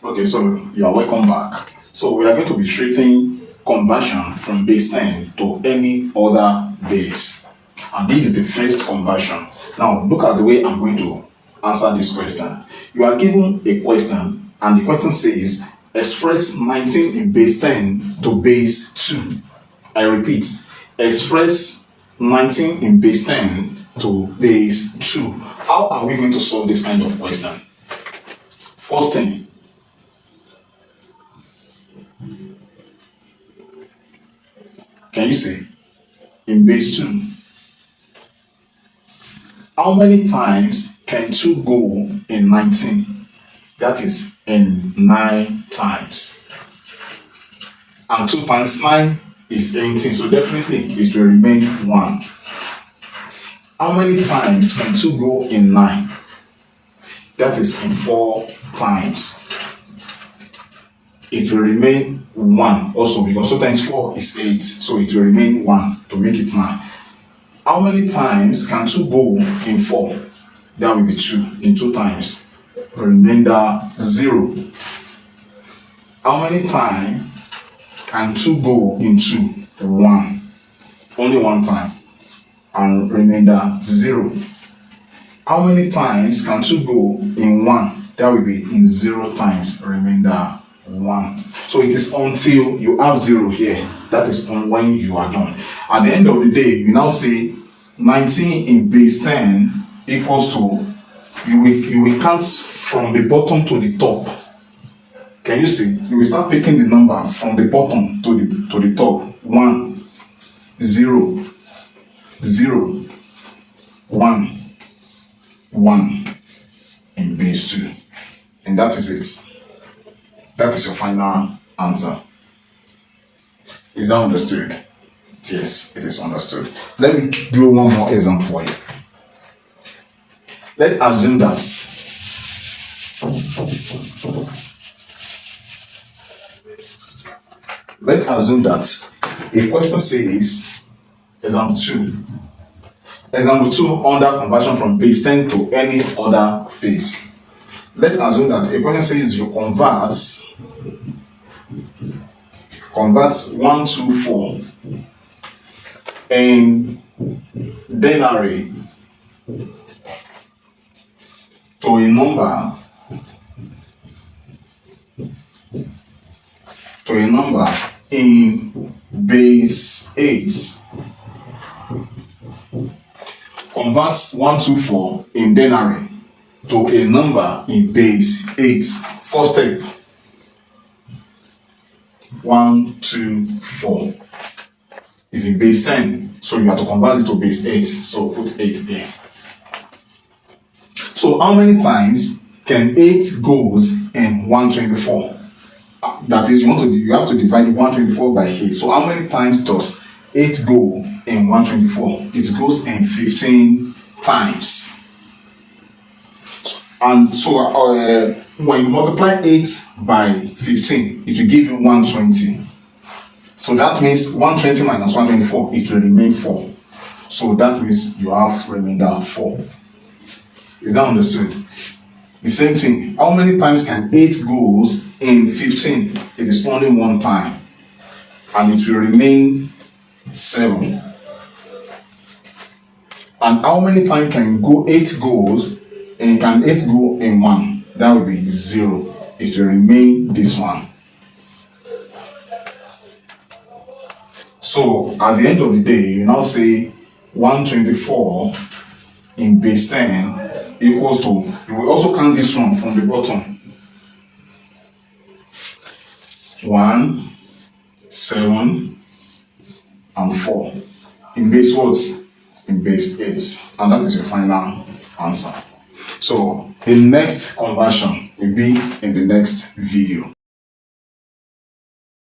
Okay, so you are welcome back. So we are going to be treating conversion from base 10 to any other base. And this is the first conversion. Now look at the way I'm going to answer this question. You are given a question and the question says express 19 in base 10 to base 2. I repeat, express 19 in base 10 to base 2. How are we going to solve this kind of question? First thing, can you see in base 2? How many times can 2 go in 19? That is in 9 times. And 2 times 9 is 18, so definitely it will remain 1. How many times can 2 go in 9? That is in 4 times. It will remain 1 also because 2 times 4 is 8, so it will remain 1 to make it 9. How many times can 2 go in 4? That will be 2 in 2 times. Remainder 0. How many times can 2 go in 2? 1. Only 1 time. And remainder 0. How many times can 2 go in 1? That will be in 0 times. Remainder 1. So it is until you have 0 here. That is on when you are done. At the end of the day, you now say 19 in base 10 equals to, you will count from the bottom to the top. Can you see? You will start picking the number from the bottom to the top. 1, 0, 0, 1, 1 in base 2. And that is it. That is your final answer. Is that understood? Yes, it is understood. Let me do one more example for you. Let's assume that a question says example 2. Example 2 under conversion from base 10 to any other base. Let's assume that a question says you convert 124 in denary to a number in base 8. Convert 124 in denary to a number in base 8. First step, 124 is in base 10, so you have to convert it to base 8. So put 8 there. So how many times can 8 goes in 124? That is, you have to divide 124 by 8. So how many times does 8 go in 124? It goes in 15 times. And so when you multiply 8 by 15, it will give you 120. So that means 120 minus 124, it will remain 4. So that means you have remainder 4. Is that understood? The same thing. How many times can 8 goes in 15? It is only 1 time. And it will remain 7. And how many times can 8 goes? And can 8 go in 1? That will be 0. It will remain this one. So at the end of the day, you now say 124 in base 10 equals to, you will also count this one from the bottom. 1, 7, and 4. In base what? In base 8. And that is your final answer. So the next conversion will be in the next video.